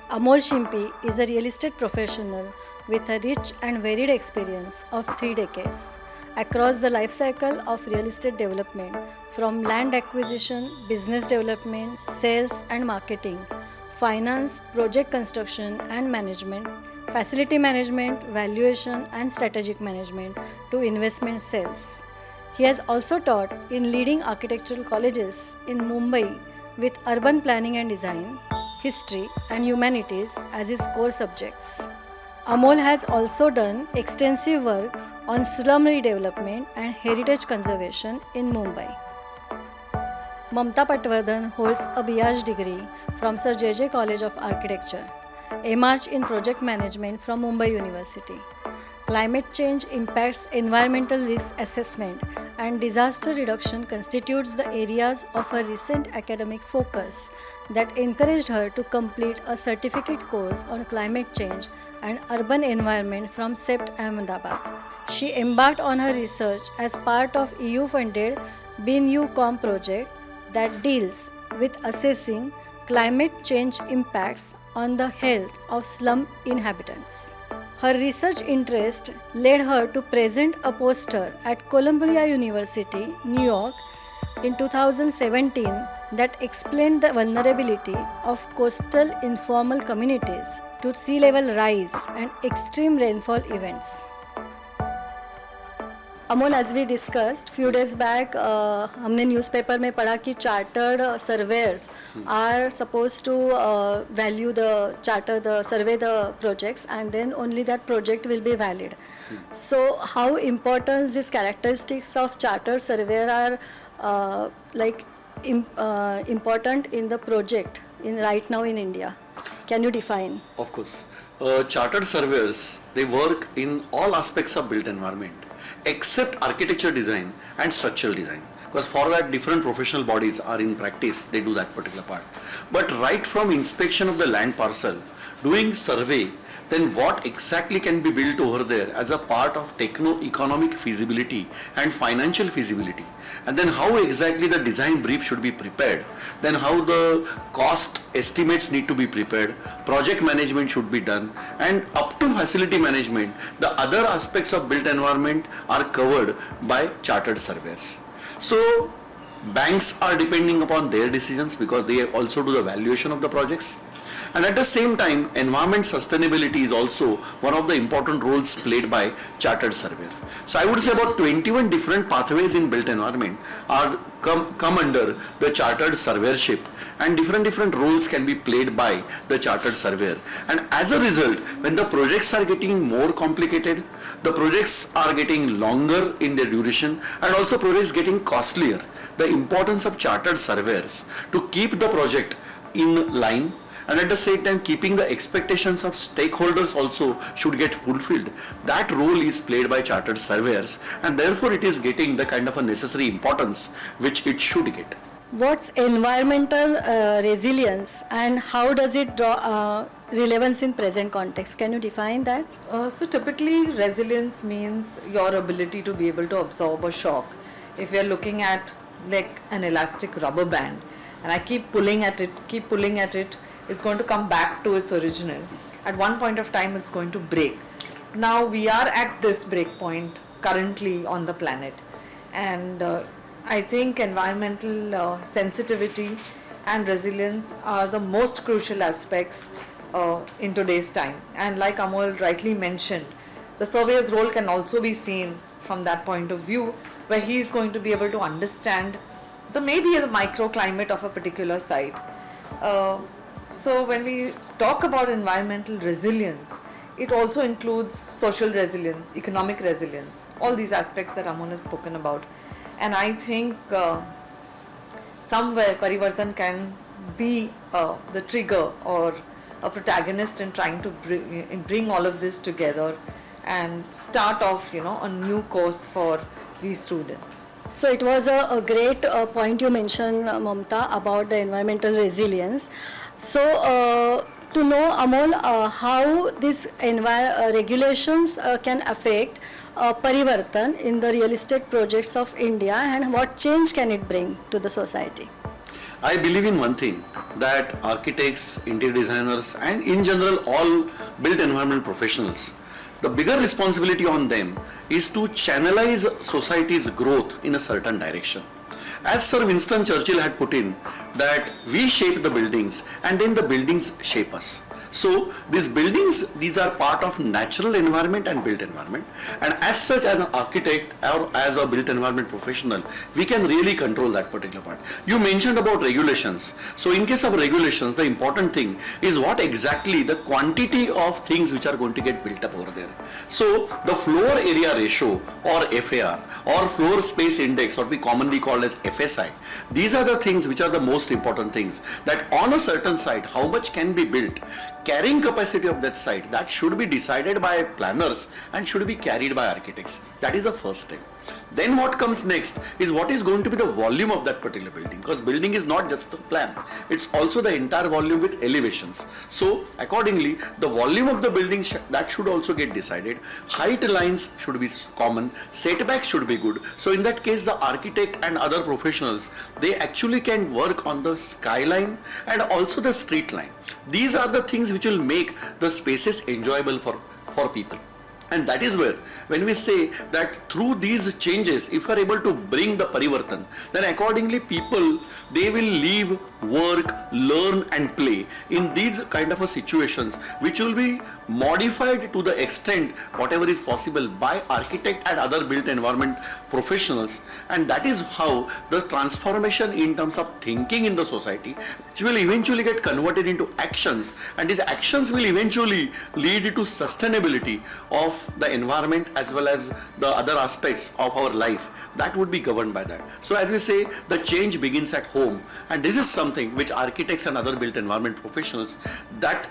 Amol Shimpi is a real estate professional with a rich and varied experience of 3 decades across the life cycle of real estate development from land acquisition, business development, sales and marketing, finance, project construction and management, facility management, valuation and strategic management to investment sales. He has also taught in leading architectural colleges in Mumbai with urban planning and design, history, and humanities as his core subjects. Amol has also done extensive work on slum redevelopment and heritage conservation in Mumbai. Mamta Patwardhan holds a BArch degree from Sir J. College of Architecture, MArch in Project Management from Mumbai University. Climate change impacts environmental risk assessment and disaster reduction constitutes the areas of her recent academic focus that encouraged her to complete a certificate course on climate change and urban environment from SEPT Ahmedabad. She embarked on her research as part of EU-funded BINUCOM project that deals with assessing climate change impacts on the health of slum inhabitants. Her research interest led her to present a poster at Columbia University, New York in 2017 that explained the vulnerability of coastal informal communities to sea level rise and extreme rainfall events. Amol, as we discussed few days back हमने newspaper में पढ़ा कि chartered surveyors are suppose to value the charter the survey the projects and then only that project will be valid. So how important this characteristics of charter surveyor are like important in the project in right now in India? Can you define? Of course. Chartered surveyors, they work in all aspects of built environment except architecture design and structural design, because for that different professional bodies are in practice, they do that particular part. But right from inspection of the land parcel, doing survey, then what exactly can be built over there as a part of techno-economic feasibility and financial feasibility, and then how exactly the design brief should be prepared, then how the cost estimates need to be prepared, project management should be done, and up to facility management, the other aspects of built environment are covered by chartered surveyors. So banks are depending upon their decisions because they also do the valuation of the projects. And at the same time, environment sustainability is also one of the important roles played by chartered surveyor. So I would say about 21 different pathways in built environment are come under the chartered surveyorship, and different roles can be played by the chartered surveyor. And as a result, when the projects are getting more complicated, the projects are getting longer in their duration, and also projects getting costlier, the importance of chartered surveyors to keep the project in line and at the same time keeping the expectations of stakeholders also should get fulfilled. That role is played by chartered surveyors, and therefore it is getting the kind of a necessary importance which it should get. What's environmental resilience and how does it draw relevance in present context? Can you define that? So typically resilience means your ability to be able to absorb a shock. If you're looking at like an elastic rubber band and I keep pulling at it, it's going to come back to its original. At one point of time, it's going to break. Now we are at this break point currently on the planet, and I think environmental sensitivity and resilience are the most crucial aspects in today's time. And like Amol rightly mentioned, the surveyor's role can also be seen from that point of view, where he is going to be able to understand the microclimate of a particular site. So when we talk about environmental resilience, it also includes social resilience, economic resilience, all these aspects that Amol has spoken about. And I think somewhere Parivartan can be the trigger or a protagonist in trying to bring all of this together and start off, a new course for these students. So it was a great point you mentioned, Mamta, about the environmental resilience. So to know, Amol, how these regulations can affect Parivartan in the real estate projects of India and what change can it bring to the society? I believe in one thing, that architects, interior designers, and in general all built environment professionals, the bigger responsibility on them is to channelize society's growth in a certain direction. As Sir Winston Churchill had put in, that we shape the buildings and then the buildings shape us. So these buildings, these are part of natural environment and built environment, and as such, as an architect or as a built environment professional, we can really control that particular part. You mentioned about regulations. So in case of regulations, the important thing is what exactly the quantity of things which are going to get built up over there. So the floor area ratio or FAR or floor space index, what we commonly call as FSI, these are the things which are the most important things, that on a certain site how much can be built. Carrying capacity of that site, that should be decided by planners and should be carried by architects. That is the first step. Then what comes next is what is going to be the volume of that particular building, because building is not just a plan, it's also the entire volume with elevations. So accordingly, the volume of the building that should also get decided. Height lines should be common, setbacks should be good. So in that case, the architect and other professionals, they actually can work on the skyline and also the street line. These are the things which will make the spaces enjoyable for people. And that is where, when we say that through these changes, if we are able to bring the parivartan, then accordingly people, they will live, work, learn and play in these kind of a situations, which will be modified to the extent whatever is possible by architect and other built environment professionals. And that is how the transformation in terms of thinking in the society, which will eventually get converted into actions, and these actions will eventually lead to sustainability of the environment as well as the other aspects of our life, that would be governed by that. So as we say, the change begins at home, and this is something which architects and other built environment professionals, that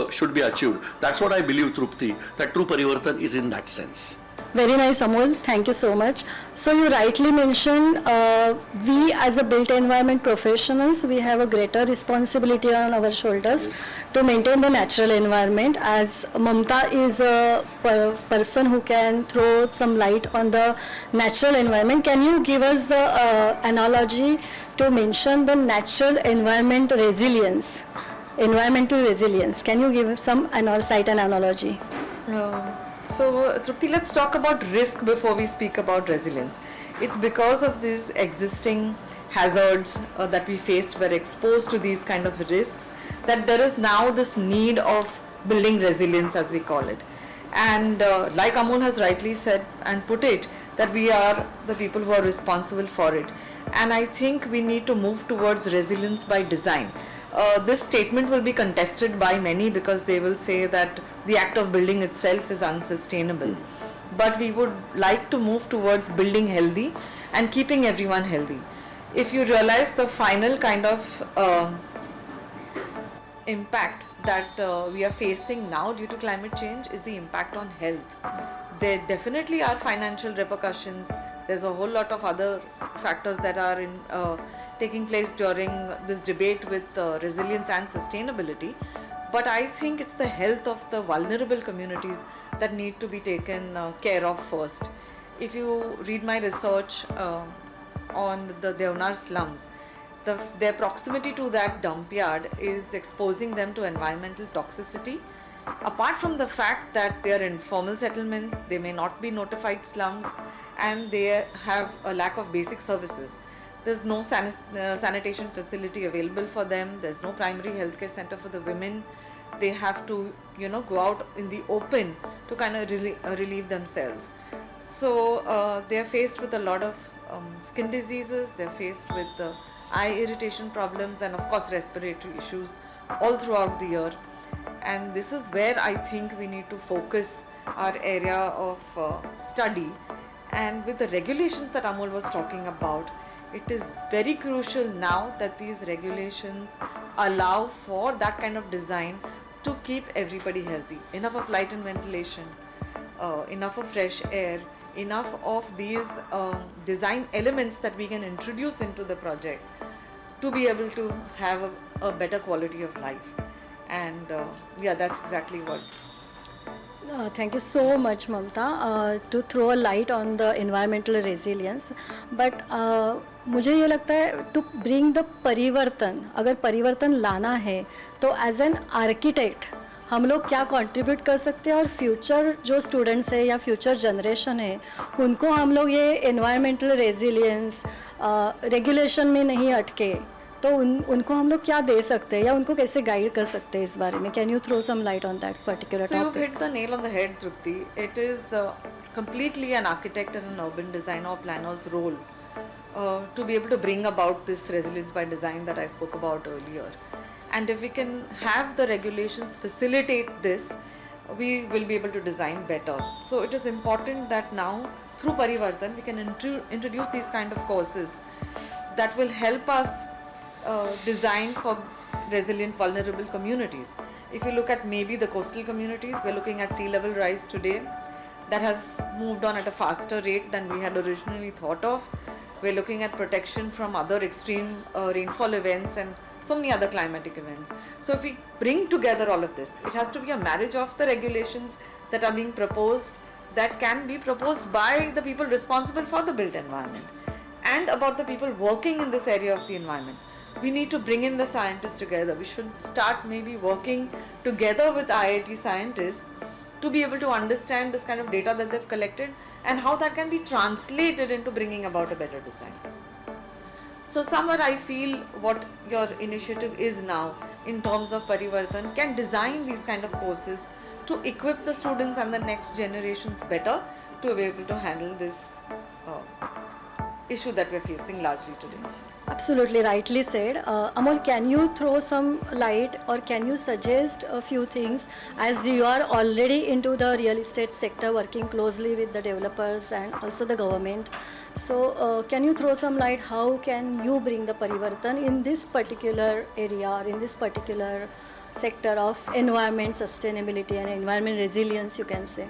should be achieved. That's what I believe, Trupti, that true parivartan is in that sense. Very nice, Amol. Thank you so much. So you rightly mentioned, we as a built environment professionals, we have a greater responsibility on our shoulders to maintain the natural environment, as Mamta is a person who can throw some light on the natural environment. Can you give us the analogy to mention the natural environment resilience, environmental resilience? Can you give some site and analogy? So, Trupti, let's talk about risk before we speak about resilience. It's because of these existing hazards that we faced, we're exposed to these kind of risks, that there is now this need of building resilience, as we call it. And like Amol has rightly said and put it, that we are the people who are responsible for it. And I think we need to move towards resilience by design. This statement will be contested by many because they will say that the act of building itself is unsustainable. But we would like to move towards building healthy and keeping everyone healthy. If you realize the final kind of impact that we are facing now due to climate change is the impact on health. There definitely are financial repercussions. There's a whole lot of other factors that are taking place during this debate with resilience and sustainability. But I think it's the health of the vulnerable communities that need to be taken care of first. If you read my research on the Deonar slums, their proximity to that dump yard is exposing them to environmental toxicity. Apart from the fact that they are informal settlements, they may not be notified slums, and they have a lack of basic services. There's no sanitation facility available for them. There's no primary healthcare center for the women. They have to, go out in the open to kind of relieve themselves. So they're faced with a lot of skin diseases. They're faced with eye irritation problems and of course respiratory issues all throughout the year. And this is where I think we need to focus our area of study. And with the regulations that Amol was talking about, it is very crucial now that these regulations allow for that kind of design to keep everybody healthy. Enough of light and ventilation, enough of fresh air, enough of these design elements that we can introduce into the project to be able to have a better quality of life. And that's exactly what. Thank you so much, Mamta, to throw a light on the environmental resilience. But मुझे ये लगता है to bring the परिवर्तन, अगर परिवर्तन लाना है तो एज एन आर्किटेक्ट हम लोग क्या कंट्रीब्यूट कर सकते हैं, और फ्यूचर जो स्टूडेंट्स है या फ्यूचर जनरेशन है उनको हम लोग ये एनवायरमेंटल रेजिलियंस रेगुलेशन में नहीं अटके, तो उनको हम लोग क्या दे सकते हैं या उनको कैसे गाइड कर सकते हैं इस बारे में. Can you throw some light on that particular So you've topic? hit the nail on the head, Trupti. It is completely an architect and an urban designer or planner's role to be able to bring about this resilience by design that I spoke about earlier. And if we can have the regulations facilitate this, we will be able to design better. So it is important that now through Parivartan we can introduce these kind of courses that will help us design for resilient vulnerable communities. If you look at maybe the coastal communities, we're looking at sea level rise today that has moved on at a faster rate than we had originally thought of. We're looking at protection from other extreme rainfall events and so many other climatic events. So if we bring together all of this, it has to be a marriage of the regulations that are being proposed, that can be proposed by the people responsible for the built environment and about the people working in this area of the environment. We need to bring in the scientists together. We should start maybe working together with IIT scientists to be able to understand this kind of data that they've collected and how that can be translated into bringing about a better design. So somewhere I feel what your initiative is now in terms of Parivartan can design these kind of courses to equip the students and the next generations better to be able to handle this issue that we're facing largely today. Absolutely rightly said. Amol, can you throw some light or can you suggest a few things, as you are already into the real estate sector working closely with the developers and also the government? So can you throw some light, how can you bring the Parivartan in this particular area or in this particular sector of environment sustainability and environment resilience, you can say?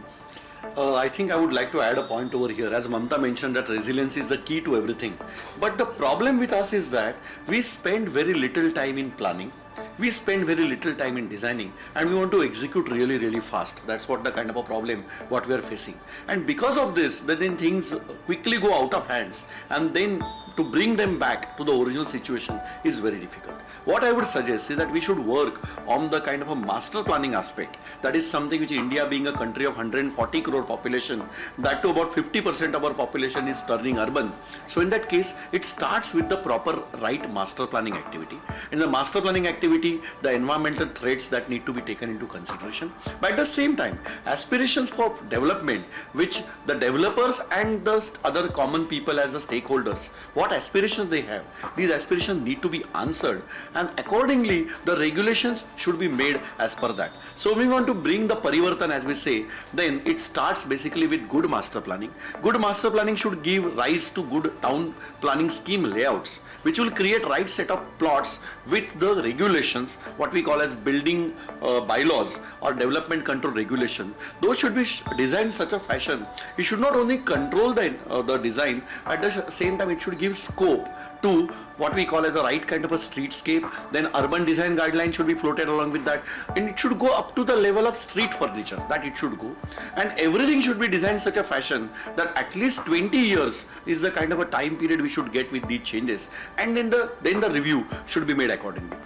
I think I would like to add a point over here. As Mamta mentioned, that resilience is the key to everything. But the problem with us is that we spend very little time in planning. We spend very little time in designing, and we want to execute really, really fast. That's what the kind of a problem what we are facing. And because of this, then things quickly go out of hands, and then to bring them back to the original situation is very difficult. What I would suggest is that we should work on the kind of a master planning aspect. That is something which India, being a country of 140 crore population, that to about 50% of our population is turning urban. So in that case, it starts with the proper right master planning activity. In the master planning activity, the environmental threats that need to be taken into consideration. But at the same time, aspirations for development, which the developers and the other common people as the stakeholders, what aspirations they have, these aspirations need to be answered, and accordingly the regulations should be made as per that. So we want to bring the Parivartan, as we say, then it starts basically with good master planning. Good master planning should give rise to good town planning scheme layouts, which will create right set of plots with the regulations, what we call as building bylaws or development control regulation. Those should be designed in such a fashion. It should not only control the design, at the same time it should give scope to what we call as a right kind of a streetscape. Then urban design guidelines should be floated along with that, and it should go up to the level of street furniture, that it should go, and everything should be designed in such a fashion that at least 20 years is the kind of a time period we should get with these changes, and then the review should be made accordingly.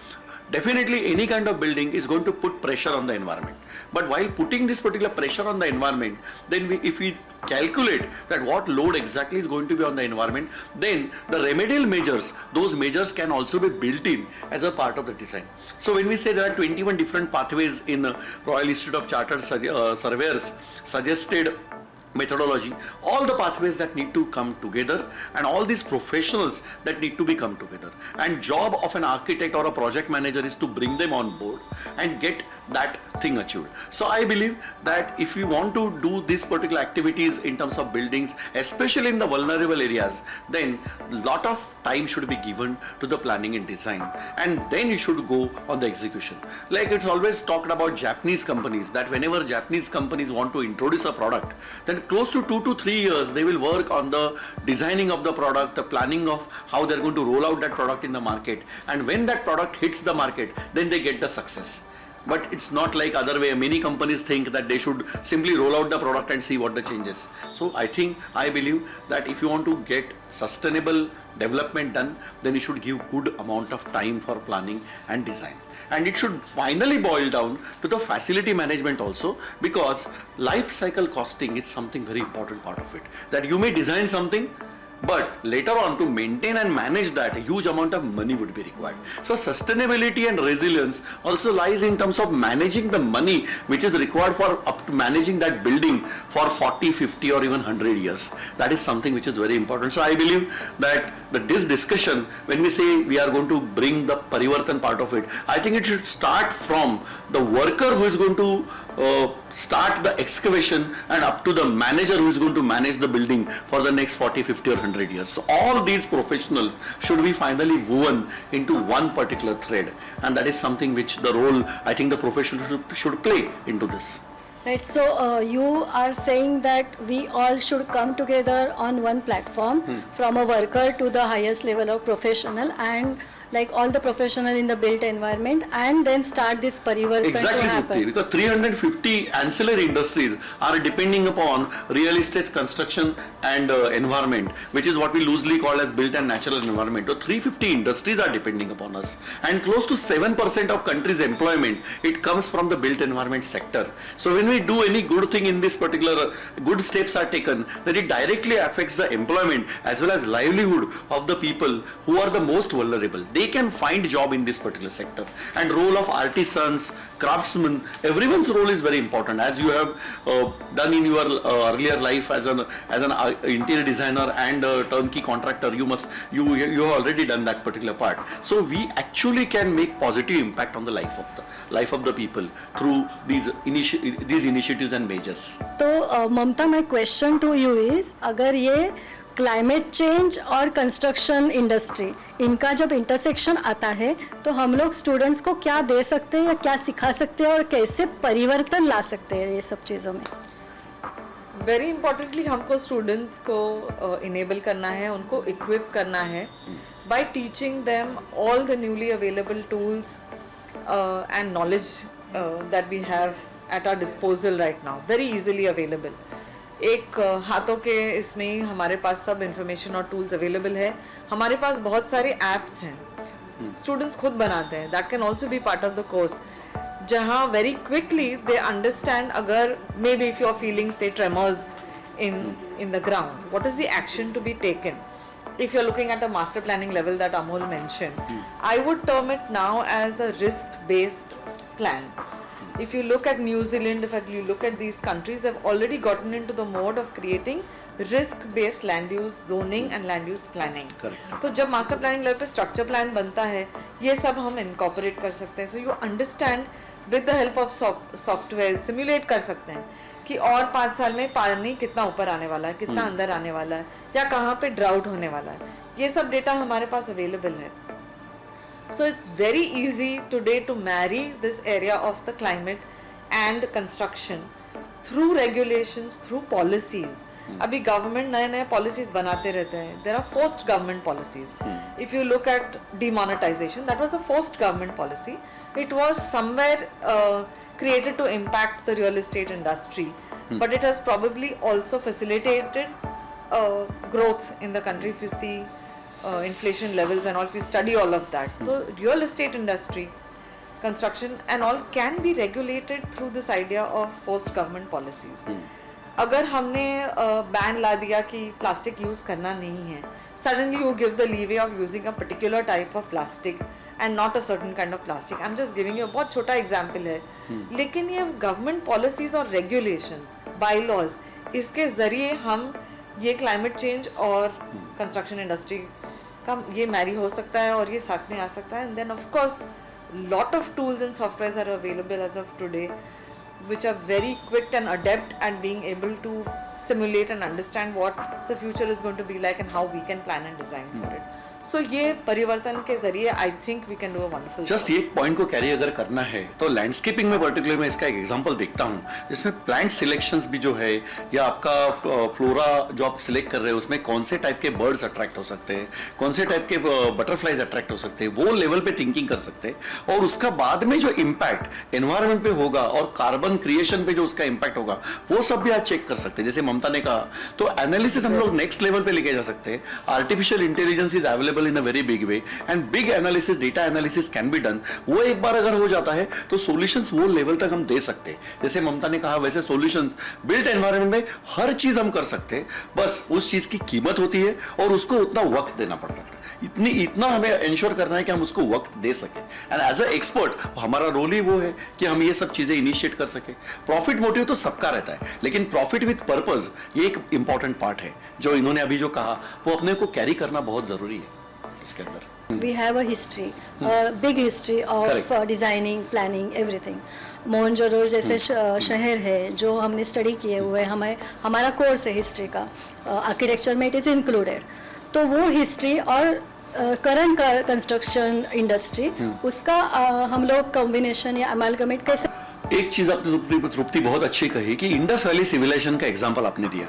Definitely any kind of building is going to put pressure on the environment, but while putting this particular pressure on the environment, then if we calculate that what load exactly is going to be on the environment, then the remedial measures, those measures can also be built in as a part of the design. So when we say there are 21 different pathways in Royal Institute of Chartered Surveyors suggested methodology, all the pathways that need to come together and all these professionals that need to be come together, and job of an architect or a project manager is to bring them on board and get that thing achieved. So I believe that if we want to do these particular activities in terms of buildings, especially in the vulnerable areas, then lot of time should be given to the planning and design, and then you should go on the execution. Like it's always talked about Japanese companies, that whenever Japanese companies want to introduce a product, then close to 2 to 3 years they will work on the designing of the product, the planning of how they're going to roll out that product in the market, and when that product hits the market, then they get the success. but it's not like other way. Many companies think that they should simply roll out the product and see what the changes. So I believe that if you want to get sustainable development done, then you should give good amount of time for planning and design. And it should finally boil down to the facility management also, because life cycle costing is something very important part of it. That you may design something, but later on to maintain and manage that, a huge amount of money would be required. So sustainability and resilience also lies in terms of managing the money which is required for up to managing that building for 40, 50 or even 100 years. That is something which is very important. So I believe that this discussion, when we say we are going to bring the Parivartan part of it, I think it should start from the worker who is going to start the excavation and up to the manager who is going to manage the building for the next 40, 50 or 100 years. So all these professionals should be finally woven into one particular thread, and that is something which the role I think the profession should play into this. Right, so you are saying that we all should come together on one platform, from a worker to the highest level of professional, and like all the professional in the built environment, and then start this Parivartan to happen. Exactly, because 350 ancillary industries are depending upon real estate construction and environment, which is what we loosely call as built and natural environment. So 350 industries are depending upon us, and close to 7% of country's employment, it comes from the built environment sector. So when we do any good thing in this particular, good steps are taken, then it directly affects the employment as well as livelihood of the people who are the most vulnerable. They can find job in this particular sector, and role of artisans, craftsmen, everyone's role is very important. As you have done in your earlier life as an interior designer and a turnkey contractor, you have already done that particular part. So we actually can make positive impact on the life of the people through these initiatives and measures. तो ममता, my question to you is, अगर ये climate change और construction industry, इनका जब intersection आता है, तो हम लोग स्टूडेंट्स को क्या दे सकते हैं या क्या सिखा सकते हैं और कैसे परिवर्तन ला सकते हैं ये सब चीज़ों में? वेरी इंपॉर्टेंटली हमको स्टूडेंट्स को इनेबल करना है, उनको इक्विप करना है by teaching them all the newly available tools and knowledge that we have at our disposal right now, very easily available. एक हाथों के इसमें ही हमारे पास सब इंफॉर्मेशन और टूल्स अवेलेबल है. हमारे पास बहुत सारे एप्स हैं, स्टूडेंट्स खुद बनाते हैं. That can also be part of the course, जहाँ वेरी क्विकली दे अंडरस्टैंड, अगर maybe if you are feeling say tremors in the ground, what is the action to be taken. If you're looking at a master planning level that Amol mentioned, I would term it now as a risk-based plan. If you look at New Zealand, if you look at these countries, they've already gotten into the mode of creating risk-based land use zoning and land use planning. तो जब master planning level पे structure plan बनता है, ये सब हम incorporate कर सकते हैं. So you understand with the help of software simulate कर सकते हैं कि और 5 साल में पानी कितना ऊपर आने वाला है, कितना अंदर आने वाला है, या कहाँ पे ड्राउट होने वाला है. ये सब डेटा हमारे पास अवेलेबल है. So it's very easy today to marry this area of the climate and construction through regulations, through policies. अभी government नए policies बनाते रहते हैं. There are forced government policies. If you look at demonetization, that was a forced government policy. It was somewhere created to impact the real estate industry, but it has probably also facilitated growth in the country. If you see inflation levels and all, if you study all of that, so real estate industry, construction and all can be regulated through this idea of forced government policies. अगर हमने ban ला दिया कि plastic use करना नहीं है, suddenly you give the leeway of using a particular type of plastic and not a certain kind of plastic. I'm just giving you a बहुत छोटा example है, लेकिन ये government policies और regulations, bylaws, इसके जरिए हम ये climate change और construction industry का ये मैरी हो सकता है और ये साथ में आ सकता है. And then of course lot of tools and softwares are available as of today which are very quick and adept at being able to simulate and understand what the future is going to be like and how we can plan and design for it. सो ये परिवर्तन के जरिए I think we can do a wonderful. Just एक point को carry अगर करना है तो लैंडस्केपिंग में पर्टिकुलर मैं इसका एक एग्जांपल देखता हूँ, जिसमें प्लांट सिलेक्शंस भी जो है या आपका फ्लोरा जो आप सिलेक्ट कर रहे हो उसमें कौन से टाइप के बर्ड्स अट्रैक्ट हो सकते हैं, कौन से टाइप के बटरफ्लाइज अट्रैक्ट हो सकते हैं, वो लेवल पे थिंकिंग कर सकते हैं। और उसका बाद में जो इम्पैक्ट एनवायरमेंट पे होगा और कार्बन क्रिएशन पे जो उसका इम्पैक्ट होगा वो सब भी आज चेक कर सकते हैं। जैसे ममता ने कहा, तो एनालिसिस हम लोग नेक्स्ट लेवल पे लेके जा सकते हैं। Artificial intelligence is available in a very big way and big analysis, data analysis can be done. वो एक बार अगर हो जाता है तो सॉल्यूशंस वो लेवल तक हम दे सकते हैं। जैसे ममता ने कहा वैसे सॉल्यूशंस बिल्ट एनवायरनमेंट में हर चीज हम कर सकते हैं, बस उस चीज की कीमत होती है और उसको उतना वक्त देना पड़ता है। इतना हमें इंश्योर करना है कि हम उसको वक्त दे सके। एंड एज अ एक्सपर्ट हमारा रोल ही वो है कि हम ये सब चीजें इनिशिएट कर सके। प्रॉफिट मोटिव तो सबका रहता है, लेकिन प्रॉफिट विद पर्पस ये एक इंपॉर्टेंट पार्ट है जो इन्होंने अभी जो कहा वो अपने को कैरी करना बहुत जरूरी है इसके अंदर। We have a history, a big history of designing, planning, everything. Mohenjodaro जैसे शहर है जो हमने स्टडी किए हुए, हमें हमारा कोर्स है हिस्ट्री का, आर्किटेक्चर में इट इज़ इंक्लूडेड। तो वो हिस्ट्री और करंट कंस्ट्रक्शन इंडस्ट्री उसका हम लोग कॉम्बिनेशन या अमालगमेट कैसे। एक चीज आपने तृप्ति बहुत अच्छी कही कि इंडस वैली सिविलाइजेशन का एग्जांपल आपने दिया।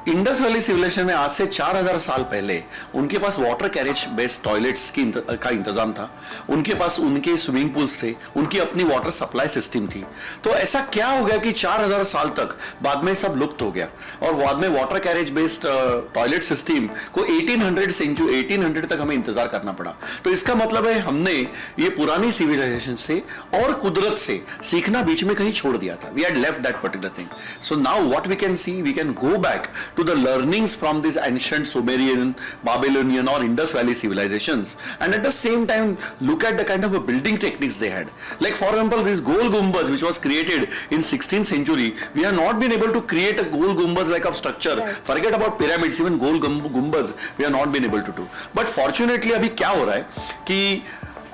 इंडस वैली सिविलाइजेशन में आज से 4000 साल पहले उनके पास वाटर कैरेज बेस्ड टॉयलेट्स का इंतजाम था, उनके पास उनके स्विमिंग पूल्स थे, उनकी अपनी वाटर सप्लाई सिस्टम थी। तो ऐसा क्या हो गया कि 4000 साल तक बाद में सब लुप्त हो गया और बाद में water carriage based toilet system को 1800 तक हमें इंतजार करना पड़ा। तो इसका मतलब है हमने ये पुरानी सिविलाइजेशन से और कुदरत से सीखना बीच में कहीं छोड़ दिया था। We had left that particular thing. So now what we can see, we can go back to the learnings from these ancient Sumerian, Babylonian or Indus Valley civilizations, and at the same time look at the kind of a building techniques they had. Like for example, this Gol Gumbaz which was created in 16th century, we have not been able to create a Gol Gumbaz like a structure. Right. Forget about pyramids, even Gol Gumbaz we have not been able to do. But fortunately अभी क्या हो रहा है कि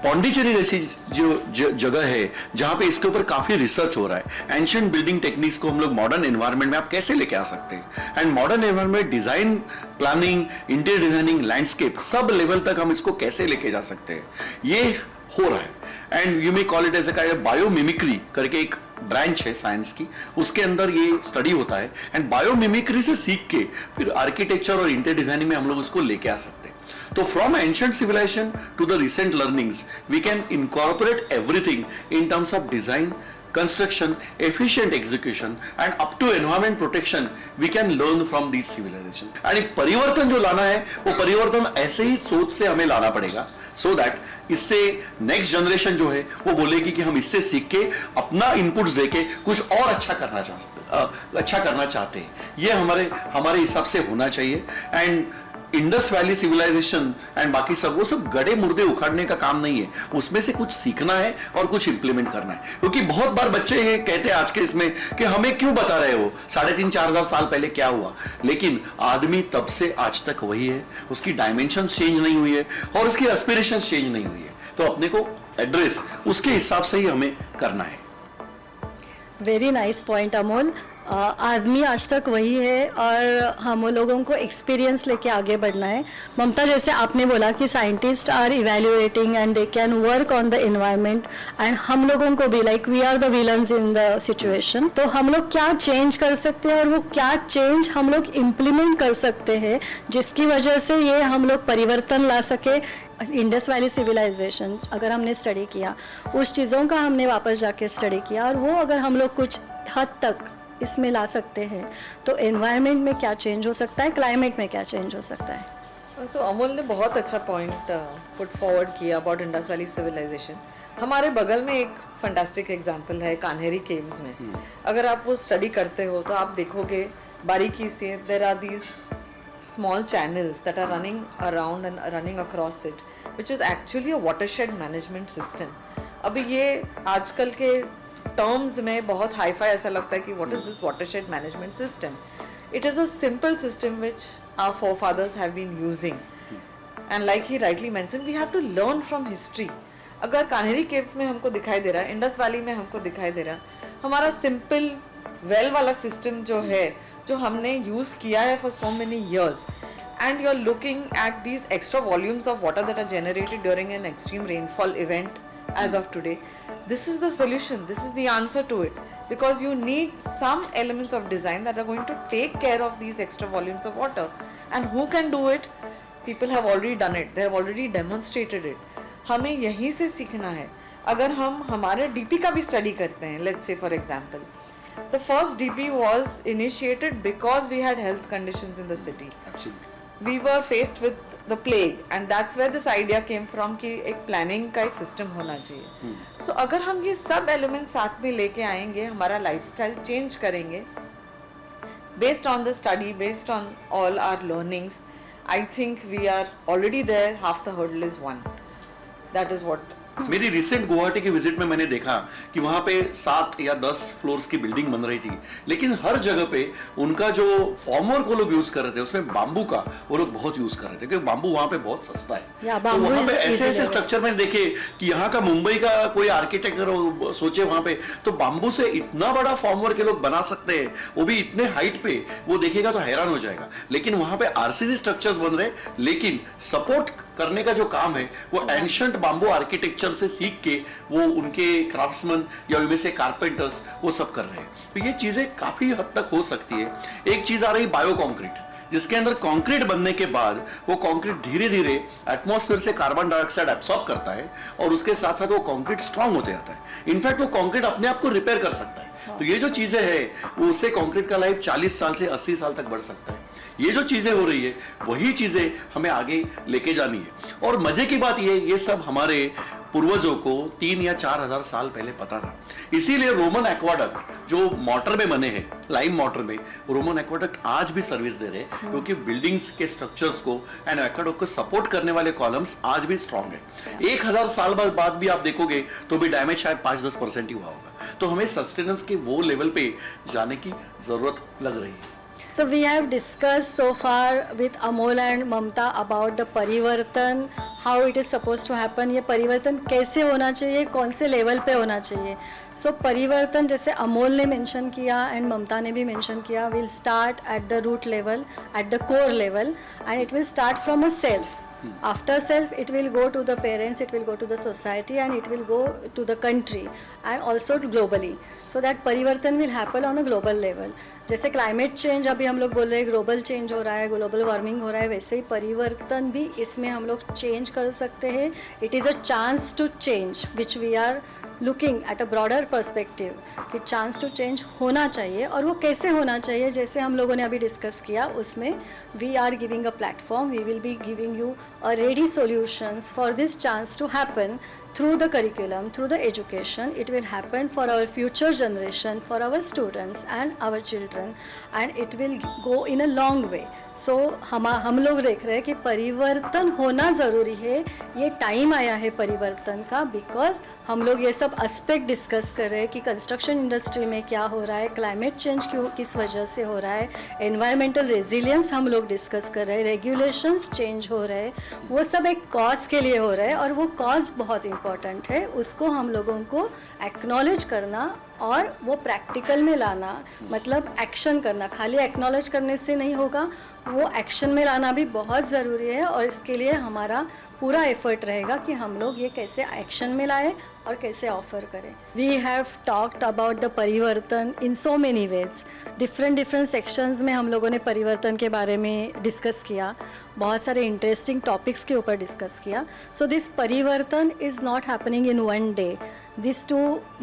पौंडीचेरी जैसी जो जगह है जहां पे इसके ऊपर काफी रिसर्च हो रहा है। एंशिएंट बिल्डिंग टेक्निक्स को हम लोग मॉडर्न एनवायरनमेंट में आप कैसे लेके आ सकते हैं, and modern environment design, planning, interior designing, landscape sub level तक हम इसको कैसे लेके जा सकते हैं, ये हो रहा है। And you may call it as a kind of biomimicry करके एक ब्रांच है साइंस की, उसके अंदर ये स्टडी होता है एंड बायोमिमिक्री से सीख के फिर आर्किटेक्चर और इंटीरियर डिजाइनिंग में हम लोग उसको लेके आ सकते हैं। तो from ancient civilisation to the recent learnings we can incorporate everything in terms of design, construction, efficient execution and up to environment protection we can learn from these civilization। and एक परिवर्तन जो लाना है वो परिवर्तन ऐसे ही सोच से हमें लाना पड़ेगा so that इससे नेक्स्ट जनरेशन जो है वो बोलेगी कि हम इससे सीख के अपना इनपुट्स देके कुछ और अच्छा करना चाहते हैं। ये हमारे हिसाब से होना चाहिए। And Indus valley civilisation and बाकी सब वो सब गड़े मुर्दे उखाड़ने का काम नहीं है, उसमें से कुछ सीखना है और कुछ इंप्लीमेंट करना है। क्योंकि बहुत बार बच्चे ये कहते हैं आज के इसमें कि हमें क्यों बता रहे हो 3,500-4,000 साल पहले क्या हुआ, लेकिन आदमी तब से आज तक वही है, उसकी डायमेंशन चेंज नहीं हुई है और उसकी एस्पिरेशन चेंज नहीं हुई है। तो अपने को एड्रेस उसके हिसाब से ही हमें करना है। Very nice point Amol. आदमी आज तक वही है और हम लोगों को एक्सपीरियंस लेके आगे बढ़ना है। ममता, जैसे आपने बोला कि scientist are evaluating and they can work on the environment and हम लोगों को भी like we are the villains in the situation. तो हम लोग क्या चेंज कर सकते हैं और वो क्या चेंज हम लोग इम्प्लीमेंट कर सकते हैं जिसकी वजह से ये हम लोग परिवर्तन ला सके। इंडस वैली सिविलाइजेशन अगर हमने स्टडी किया, उस चीज़ों का हमने वापस जाके स्टडी किया और वो अगर हम लोग कुछ हद तक इसमें ला सकते हैं तो एनवायरनमेंट में क्या चेंज हो सकता है, क्लाइमेट में क्या चेंज हो सकता है। तो अमोल ने बहुत अच्छा पॉइंट पुट फॉरवर्ड किया अबाउट इंडस वैली सिविलाइजेशन। हमारे बगल में एक फंटास्टिक एग्जांपल है कान्हेरी केव्स में। अगर आप वो स्टडी करते हो तो आप देखोगे बारीकी से there are these small channels that are running around and running across it, which is actually a watershed management system। अभी ये आजकल के टर्म्स में बहुत हाई-फाई ऐसा लगता है कि what is this watershed management system? It is a simple system which our forefathers have been using, and like he rightly mentioned, we have to learn from history। अगर कान्हेरी केव्स में हमको दिखाई दे रहा है, इंडस वैली में हमको दिखाई दे रहा है, हमारा सिंपल वेल वाला सिस्टम जो है जो हमने यूज किया है for so many years, and you're looking at these extra volumes of water that are generated during an extreme rainfall event as of today, this is the solution, this is the answer to it, because you need some elements of design that are going to take care of these extra volumes of water. And who can do it? People have already done it, they have already demonstrated it. हमें यहीं से सीखना है. अगर हम हमारे DP का भी स्टडी करते हैं, let's say for example, the first DP was initiated because we had health conditions in the city. Absolutely. We were faced with the plague, and that's where this idea came from कि एक planning का एक system होना चाहिए. So अगर हम ये सब elements साथ में लेके आएंगे, हमारा lifestyle change करेंगे, based on the study, based on all our learnings, I think we are already there. Half the hurdle is won. That is what. मेरी रिसेंट गुवाहाटी की विजिट में मैंने देखा कि वहां पे 7 या 10 फ्लोर्स की बिल्डिंग बन रही थी, लेकिन हर जगह पे उनका जो फॉर्मवर्क वो लोग यूज कर रहे थे उसमें बांबू का वो लोग बहुत यूज कर रहे थे, क्योंकि बांबू वहां पे बहुत सस्ता है. तो वहां पे ऐसे ऐसे स्ट्रक्चर में देखे कि यहाँ का मुंबई का कोई आर्किटेक्ट सोचे वहां पे तो बांबू से इतना बड़ा फॉर्मवर्क ये लोग बना सकते हैं, वो भी इतने हाइट पे, वो देखेगा तो हैरान हो जाएगा. लेकिन वहां पे आरसीसी स्ट्रक्चर्स बन रहे, लेकिन सपोर्ट करने का जो काम है वो एंशिएंट बांबू आर्किटेक्चर से सीख के वो उनके क्राफ्ट्समैन या उनमें से कारपेंटर्स वो सब कर रहे हैं. तो ये चीजें काफी हद तक हो सकती है. एक चीज आ रही बायो कॉन्क्रीट, जिसके अंदर कंक्रीट बनने के बाद वो कंक्रीट धीरे धीरे एटमॉस्फेयर से कार्बन डाइऑक्साइड एब्सॉर्ब करता है और उसके साथ साथ वो कंक्रीट स्ट्रांग होते जाता है. इनफैक्ट वो कंक्रीट अपने आप को रिपेयर कर सकता है. तो ये जो चीजें हैं वो उससे कंक्रीट का लाइफ 40 साल से 80 साल तक बढ़ सकता है. ये जो चीजें हो रही है वही चीजें हमें आगे लेके जानी है. और मजे की बात ये सब हमारे पूर्वजों को 3 या 4 हजार साल पहले पता था. इसीलिए रोमन एक्वाडक्ट जो मॉर्टर में बने हैं, लाइम मॉर्टर में, रोमन एक्वाडक्ट आज भी सर्विस दे रहे हैं, क्योंकि बिल्डिंग्स के स्ट्रक्चर्स को एंड एक्वाडक्ट को सपोर्ट करने वाले कॉलम्स आज भी स्ट्रांग है. 1000 साल बाद भी आप देखोगे तो भी डैमेज शायद 5-10% ही हुआ होगा. तो हमें सस्टेनेंस के वो लेवल पे जाने की जरूरत लग रही है. So we have discussed so far with Amol and Mamta about the परिवर्तन, how it is supposed to happen. ये परिवर्तन कैसे होना चाहिए, कौन से लेवल पे होना चाहिए. So परिवर्तन जैसे अमोल ने मेंशन किया एंड ममता ने भी मेंशन किया, will start at the root level, at the core level, and it will start from a self. After self, it will go to the parents, it will go to the society, and it will go to the country and also globally. So that परिवर्तन will happen on a global level. जैसे climate change अभी हम लोग बोल रहे हैं, global change हो रहा है, ग्लोबल वार्मिंग हो रहा है, वैसे ही परिवर्तन भी इसमें हम लोग चेंज कर सकते हैं. It is a chance to change which we are looking at a broader perspective कि चांस टू चेंज होना चाहिए. और वो कैसे होना चाहिए, जैसे हम लोगों ने अभी डिस्कस किया, उसमें we are giving a platform, we will be giving you a ready solutions for this chance to happen through the curriculum, through the education. It will happen for our future generation, for our students and our children, and it will go in a long way. So हम लोग देख रहे हैं कि परिवर्तन होना ज़रूरी है. ये टाइम आया है परिवर्तन का, बिकॉज हम लोग ये सब एस्पेक्ट डिस्कस कर रहे हैं कि कंस्ट्रक्शन इंडस्ट्री में क्या हो रहा है, क्लाइमेट चेंज क्यों किस वजह से हो रहा है, एनवायरमेंटल रेजिलियंस हम लोग डिस्कस कर रहे हैं, रेगुलेशंस चेंज हो रहे हैं, वो सब एक कॉज के लिए हो रहा है. और वो कॉज बहुत इम्पॉर्टेंट है, उसको हम लोगों को एक्नॉलेज करना और वो प्रैक्टिकल में लाना, मतलब एक्शन करना. खाली एक्नॉलेज करने से नहीं होगा, वो एक्शन में लाना भी बहुत ज़रूरी है. और इसके लिए हमारा पूरा एफर्ट रहेगा कि हम लोग ये कैसे एक्शन में लाए और कैसे ऑफर करें. We have talked about the परिवर्तन in so many ways. Different sections में हम लोगों ने परिवर्तन के बारे में डिस्कस किया, बहुत सारे इंटरेस्टिंग टॉपिक्स के ऊपर डिस्कस किया. सो दिस परिवर्तन is not happening in one day. These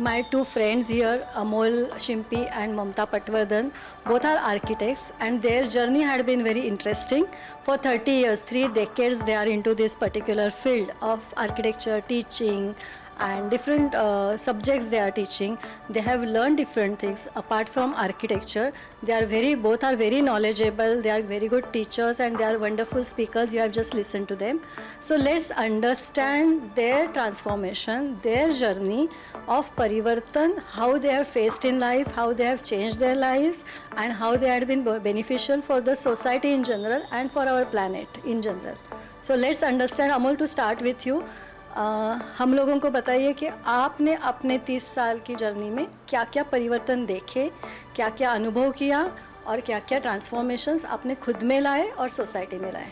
my two friends here, Amol Shimpi and Mamta Patwardhan, both are architects, and their journey had been very interesting. For 30 years, 3 decades, they are into this particular field of architecture, teaching, and different subjects they are teaching. They have learned different things apart from architecture. Both are very knowledgeable. They are very good teachers and they are wonderful speakers. You have just listened to them. So let's understand their transformation, their journey of parivartan, how they have faced in life, how they have changed their lives, and how they had been beneficial for the society in general and for our planet in general. So let's understand. Amol, to start with you. हम लोगों को बताइए कि आपने अपने 30 साल की journey में क्या क्या परिवर्तन देखे, क्या क्या अनुभव किया, और क्या क्या ट्रांसफॉर्मेशंस आपने खुद में लाए और सोसाइटी में लाए?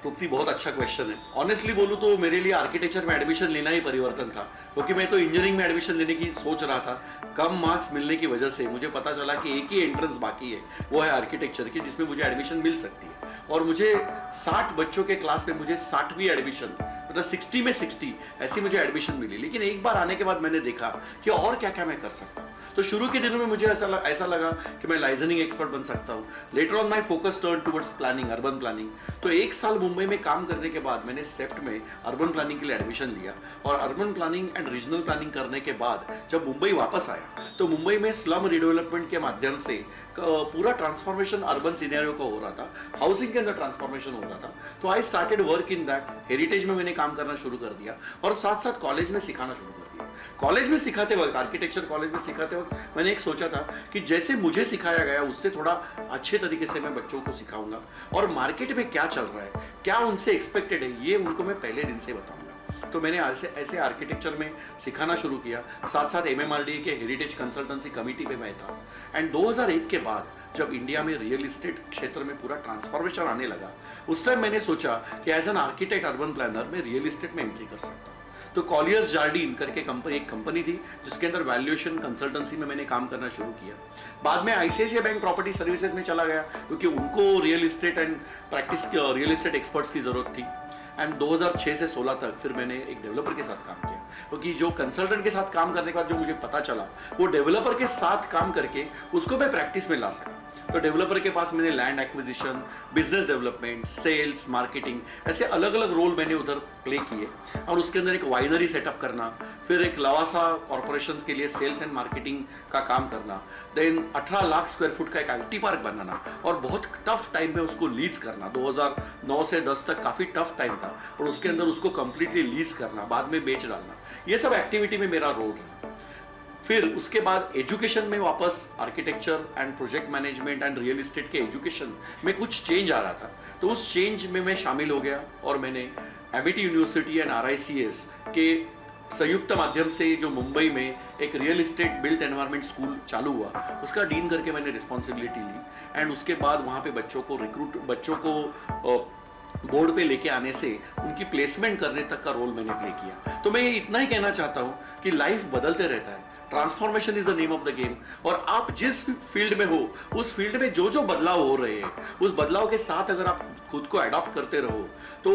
तृप्ति, बहुत अच्छा क्वेश्चन है। ऑनेस्टली बोलूँ तो मेरे लिए आर्किटेक्चर में एडमिशन लेना ही परिवर्तन था, क्योंकि मैं तो इंजीनियरिंग में एडमिशन लेने की सोच रहा था। कम मार्क्स मिलने की वजह से मुझे पता चला कि एक ही एंट्रेंस बाकी है, वो है आर्किटेक्चर की, जिसमें मुझे एडमिशन मिल सकती है। और मुझे 60 बच्चों के क्लास में मुझे 60वीं एडमिशन, मतलब 60 में 60 ऐसी मुझे एडमिशन मिली। लेकिन एक बार आने के बाद मैंने देखा कि और क्या क्या मैं कर सकता हूँ। तो शुरू के दिनों में मुझे ऐसा लगा कि मैं लाइजनिंग एक्सपर्ट बन सकता हूँ। Later on my focus turn towards planning, urban planning. तो एक साल मुंबई में काम करने के बाद मैंने सेप्ट में अर्बन प्लानिंग के लिए एडमिशन लिया, और urban planning and regional planning करने के बाद जब मुंबई वापस आया तो मुंबई में स्लम रिडेवलपमेंट के माध्यम से पूरा ट्रांसफॉर्मेशन अर्बन सिनेरियो का हो रहा था, हाउसिंग के अंदर ट्रांसफॉर्मेशन हो रहा था। तो I started work in that. Heritage में मैंने काम करना शुरू कर दिया और साथ साथ कॉलेज में सिखाना शुरू कर दिया। कॉलेज में सिखाते वक्त, आर्किटेक्चर कॉलेज में सिखाते वक्त मैंने एक सोचा था कि जैसे मुझे सिखाया गया उससे थोड़ा अच्छे तरीके से मैं बच्चों को सिखाऊंगा, और मार्केट में क्या चल रहा है, क्या उनसे एक्सपेक्टेड है, ये उनको मैं पहले दिन से बताऊंगा। तो मैंने ऐसे आर्किटेक्चर में सिखाना शुरू किया। साथ साथ MMRDA के हेरिटेज कंसल्टेंसी कमेटी पे मैं था। एंड 2001 के बाद जब इंडिया में रियल इस्टेट क्षेत्र में पूरा ट्रांसफॉर्मेशन आने लगा, उस टाइम मैंने सोचा कि as an architect urban planner मैं रियल इस्टेट में एंट्री कर सकता हूँ। तो कॉलियर्स जार्डीन करके एक कंपनी थी जिसके अंदर वैल्यूएशन कंसल्टेंसी में मैंने काम करना शुरू किया। बाद में ICICI बैंक प्रॉपर्टी सर्विसेज में चला गया, क्योंकि उनको real estate and real estate experts की जरूरत थी। एंड 2006 से 16 तक फिर मैंने एक डेवलपर के साथ काम किया, क्योंकि जो कंसल्टेंट के साथ काम करने के बाद जो मुझे पता चला, वो डेवलपर के साथ काम करके उसको मैं प्रैक्टिस में ला सका। तो डेवलपर के पास मैंने land acquisition, business development, sales, marketing, ऐसे अलग अलग रोल मैंने उधर प्ले किए। और उसके अंदर एक वाइनरी सेटअप करना, फिर एक लवासा कॉर्पोरेशन के लिए सेल्स एंड मार्केटिंग का काम करना, देन 18 लाख स्क्वायर फुट का एक IT पार्क बनाना, और बहुत टफ टाइम में उसको लीज करना। 2009 से 10 तक काफी टफ टाइम था, और उसके अंदर उसको कंप्लीटली लीज करना, बाद में बेच डालना, ये सब एक्टिविटी में मेरा रोल रहा। फिर उसके बाद एजुकेशन में वापस architecture and project management and real estate के एजुकेशन में कुछ चेंज आ रहा था। तो उस चेंज में मैं शामिल हो गया, और मैंने MIT यूनिवर्सिटी एंड RICS के संयुक्त माध्यम से जो मुंबई में एक real estate built environment school चालू हुआ, उसका डीन करके मैंने रिस्पॉन्सिबिलिटी ली। एंड उसके बाद वहाँ पे बच्चों को बोर्ड पे लेके आने से उनकी प्लेसमेंट करने तक का रोल मैंने प्ले किया। तो मैं ये इतना ही कहना चाहता हूँ कि लाइफ बदलते रहता है, transformation is the name of the game. और आप जिस फील्ड में हो, उस फील्ड में जो जो बदलाव हो रहे हैं, उस बदलाव के साथ अगर आप खुद को अडॉप्ट करते रहो तो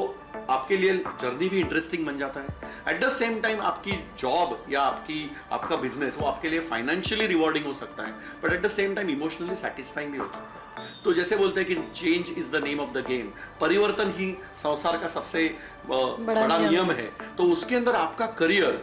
आपके लिए जर्नी भी इंटरेस्टिंग बन जाता है। एट द सेम टाइम आपकी जॉब या आपका बिजनेस वो आपके लिए फाइनेंशियली रिवॉर्डिंग हो सकता है, but at the same time emotionally satisfying भी हो सकता है। तो जैसे बोलते हैं कि change is the name of the game, परिवर्तन ही संसार का सबसे बड़ा नियम है। तो उसके अंदर आपका करियर,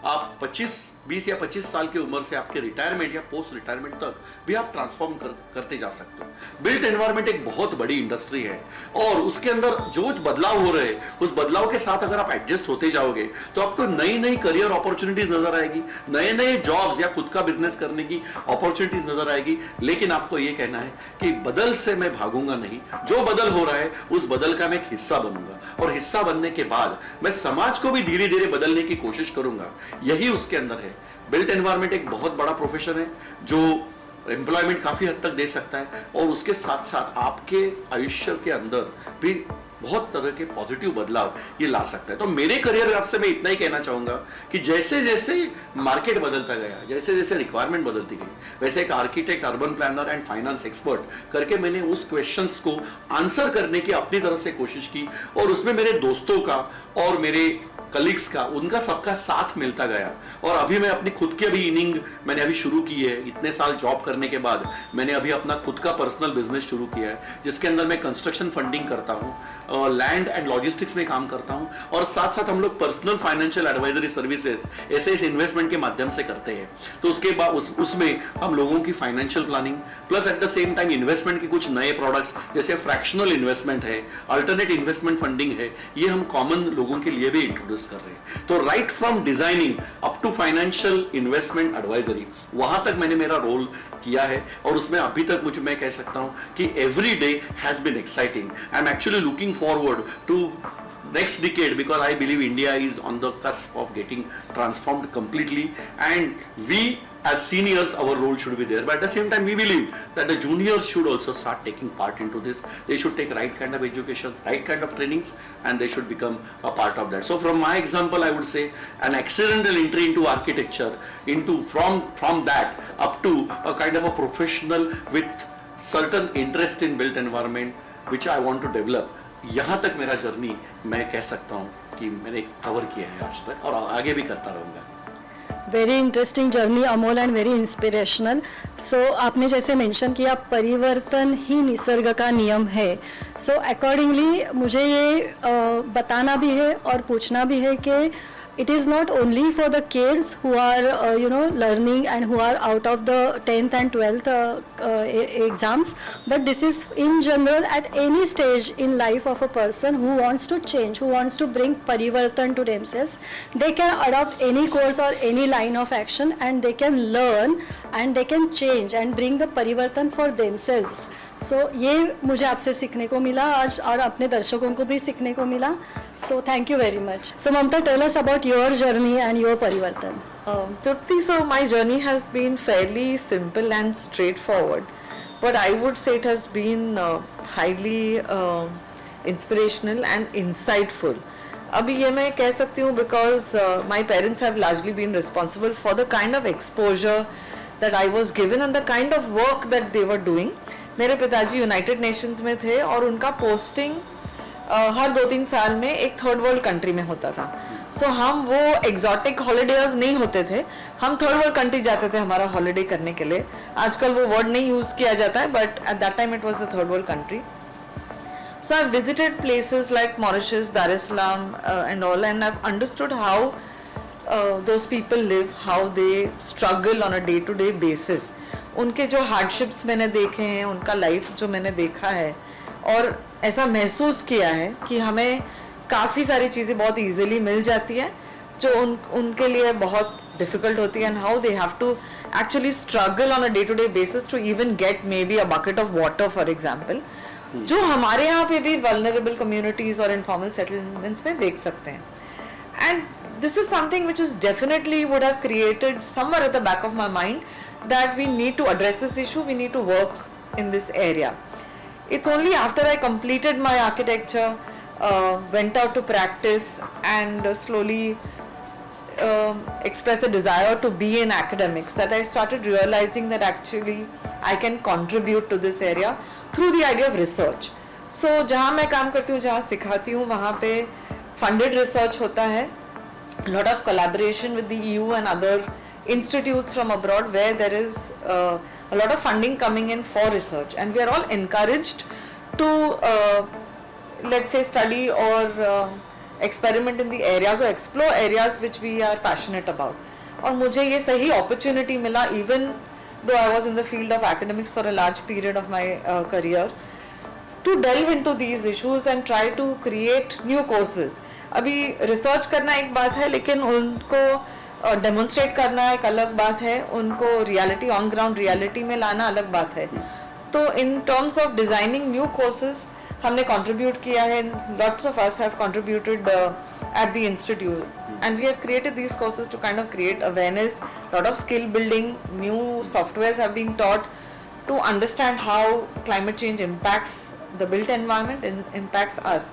आप 20 या 25 साल की उम्र से आपके रिटायरमेंट या पोस्ट रिटायरमेंट तक भी आप ट्रांसफॉर्म करते जा सकते हो। बिल्ट एनवायरनमेंट एक बहुत बड़ी इंडस्ट्री है, और उसके अंदर जो बदलाव हो रहे हैं, उस बदलाव के साथ अगर आप एडजस्ट होते जाओगे तो आपको नई नई करियर अपॉर्चुनिटीज नजर आएगी, नए नए जॉब्स या खुद का बिजनेस करने की अपॉर्चुनिटीज नजर आएगी। लेकिन आपको ये कहना है कि बदल से मैं भागूंगा नहीं, जो बदल हो रहा है उस बदल का मैं एक हिस्सा बनूंगा, और हिस्सा बनने के बाद मैं समाज को भी धीरे धीरे बदलने की कोशिश करूंगा। यही उसके अंदर है। बिल्ट एनवायरनमेंट एक बहुत बड़ा प्रोफेशन है जो एम्प्लॉयमेंट काफी हद तक दे सकता है, और उसके साथ साथ आपके आयुष्य के अंदर भी बहुत तरह के पॉजिटिव बदलाव ये ला सकता है। तो मेरे करियर से मैं इतना ही कहना चाहूंगा कि जैसे जैसे मार्केट बदलता गया, जैसे जैसे रिक्वायरमेंट बदलती गई, वैसे एक architect, urban planner and finance expert करके मैंने उस क्वेश्चंस को आंसर करने की अपनी तरफ से कोशिश की, और उसमें मेरे दोस्तों का और मेरे कलीग्स का, उनका सबका साथ मिलता गया। और अभी मैं अपनी खुद की अभी इनिंग मैंने अभी शुरू की है। इतने साल जॉब करने के बाद मैंने अभी अपना खुद का पर्सनल बिजनेस शुरू किया है, जिसके अंदर मैं कंस्ट्रक्शन फंडिंग करता हूँ, लैंड एंड लॉजिस्टिक्स में काम करता हूँ, और साथ साथ हम लोग पर्सनल फाइनेंशियल एडवाइजरी सर्विसेज ऐसे इस इन्वेस्टमेंट के माध्यम से करते हैं। तो उसके बाद उसमें हम लोगों की financial planning plus at the same time investment के कुछ नए प्रोडक्ट्स जैसे फ्रैक्शनल इन्वेस्टमेंट है, अल्टरनेट इन्वेस्टमेंट फंडिंग है, ये हम कॉमन लोगों के लिए भी इंट्रोड्यूस कर रहे हैं। तो right from designing up to financial investment advisory, वहां तक मैंने मेरा रोल किया है, और उसमें अभी तक मैं कह सकता हूं कि every day has been exciting. I am actually looking forward to next decade because I believe India is on the cusp of getting transformed completely, and we as seniors our role should be there, but at the same time we believe that the juniors should also start taking part into this. They should take right kind of education, right kind of trainings, and they should become a part of that. So from my example, I would say an accidental entry into architecture, into from that up to a kind of a professional with certain interest in built environment which I want to develop. यहाँ तक मेरा journey मैं कह सकता हूँ कि मैंने cover किया है आज तक और आगे भी करता रहूँगा. Very interesting journey Amol and very inspirational. So आपने जैसे मेंशन किया परिवर्तन ही निसर्ग का नियम है. सो अकॉर्डिंगली मुझे ये बताना भी है और पूछना भी है कि it is not only for the kids who are learning and who are out of the 10th and 12th exams, but this is in general at any stage in life of a person who wants to change, who wants to bring parivartan to themselves. They can adopt any course or any line of action and they can learn and they can change and bring the parivartan for themselves. सो ये मुझे आपसे सीखने को मिला आज और अपने दर्शकों को भी सीखने को मिला. So thank you very much. So Mamta, tell us about your journey and your परिवर्तन. Trupti, so my journey has been fairly simple and straightforward, but I would say it has been highly inspirational and insightful. अभी ये मैं कह सकती हूँ because my parents have largely been responsible for the kind of exposure that I was given and the kind of work that they were doing. मेरे पिताजी United Nations में थे और उनका पोस्टिंग हर 2-3 साल में एक थर्ड वर्ल्ड कंट्री में होता था. सो हम वो एग्जॉटिक हॉलीडेज नहीं होते थे, हम थर्ड वर्ल्ड कंट्री जाते थे हमारा हॉलीडे करने के लिए. आजकल वो वर्ड नहीं यूज किया जाता है, but at that time it was the third world country. So I visited places like Mauritius, दार इस सलाम and all, and I have understood how those people live, how they struggle on a day-to-day basis. उनके जो hardships मैंने देखे हैं, उनका life जो मैंने देखा है और ऐसा महसूस किया है कि हमें काफ़ी सारी चीज़ें बहुत इजीली मिल जाती है जो उनके लिए बहुत डिफ़िकल्ट होती है, and how they have to actually struggle on a day to day basis to even get maybe a bucket of water for example, जो हमारे यहाँ पे भी वल्नरेबल कम्युनिटीज़ और इनफॉर्मल सेटलमेंट्स में देख सकते हैं. And this is something which is definitely would have created somewhere at the back of my mind that we need to address this issue, we need to work in this area. It's only after I completed my architecture, went out to practice and slowly expressed the desire to be in academics that I started realizing that actually I can contribute to this area through the idea of research. So जहाँ मैं काम करती हूँ, जहाँ सिखाती हूँ, वहाँ पे funded research होता है, lot of collaboration with the EU and other institutes from abroad where there is a lot of funding coming in for research, and we are all encouraged to let's say study or experiment in the areas or explore areas which we are passionate about. और मुझे ये सही opportunity मिला even though I was in the field of academics for a large period of my career, to delve into these issues and try to create new courses. अभी research करना एक बात है, लेकिन उनको डेमोन्स्ट्रेट करना एक अलग बात है, उनको रियलिटी ऑन ग्राउंड रियलिटी में लाना अलग बात है. तो इन terms of designing new courses हमने कंट्रीब्यूट किया है. Lots of us have contributed at the institute, and we have created these courses to kind of create awareness, lot of skill building, new softwares have been taught to understand how climate change impacts the built environment and impacts us.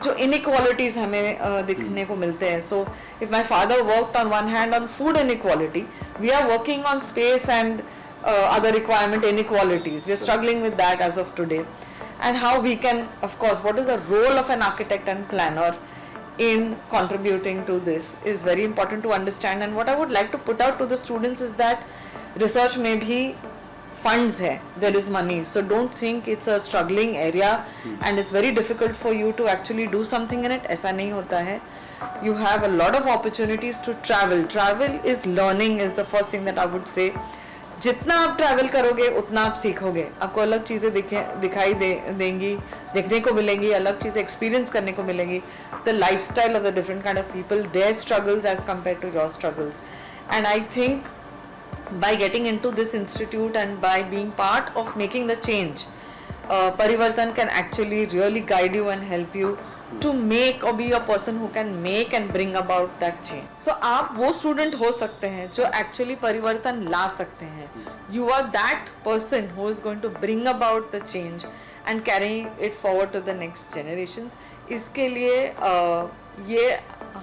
जो inequalities हमें दिखने को मिलते हैं. So if my father worked on one hand on food inequality, we are working on space and other requirement inequalities. We are struggling with that as of today. And how we can, of course, what is the role of an architect and planner in contributing to this is very important to understand. And what I would like to put out to the students is that research may be funds hai, there is money, so don't think it's a struggling area and it's very difficult for you to actually do something in it. ऐसा नहीं होता है. You have a lot of opportunities to travel. Travel is learning is the first thing that I would say. जितना आप travel करोगे उतना आप सीखोगे, आपको अलग चीज़ें दिखाई देंगी, देखने को मिलेंगी, अलग चीज़ें एक्सपीरियंस करने को मिलेंगी. The lifestyle of the different kind of people, their struggles as compared to your struggles. And I think by getting into this institute and by being part of making the change, Parivartan can actually really guide you and help you to make or be a person who can make and bring about that change. So आप वो student हो सकते हैं जो actually परिवर्तन ला सकते हैं. You are that person who is going to bring about the change and carry it forward to the next generations. इसके लिए ये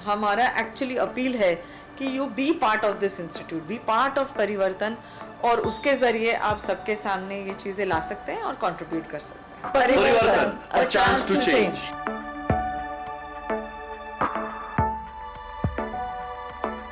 हमारा actually अपील है कि you be part of this institute, be part of परिवर्तन, और उसके जरिए आप सबके सामने ये चीजें ला सकते हैं और कंट्रीब्यूट कर सकते हैं. परिवर्तन, a chance to change.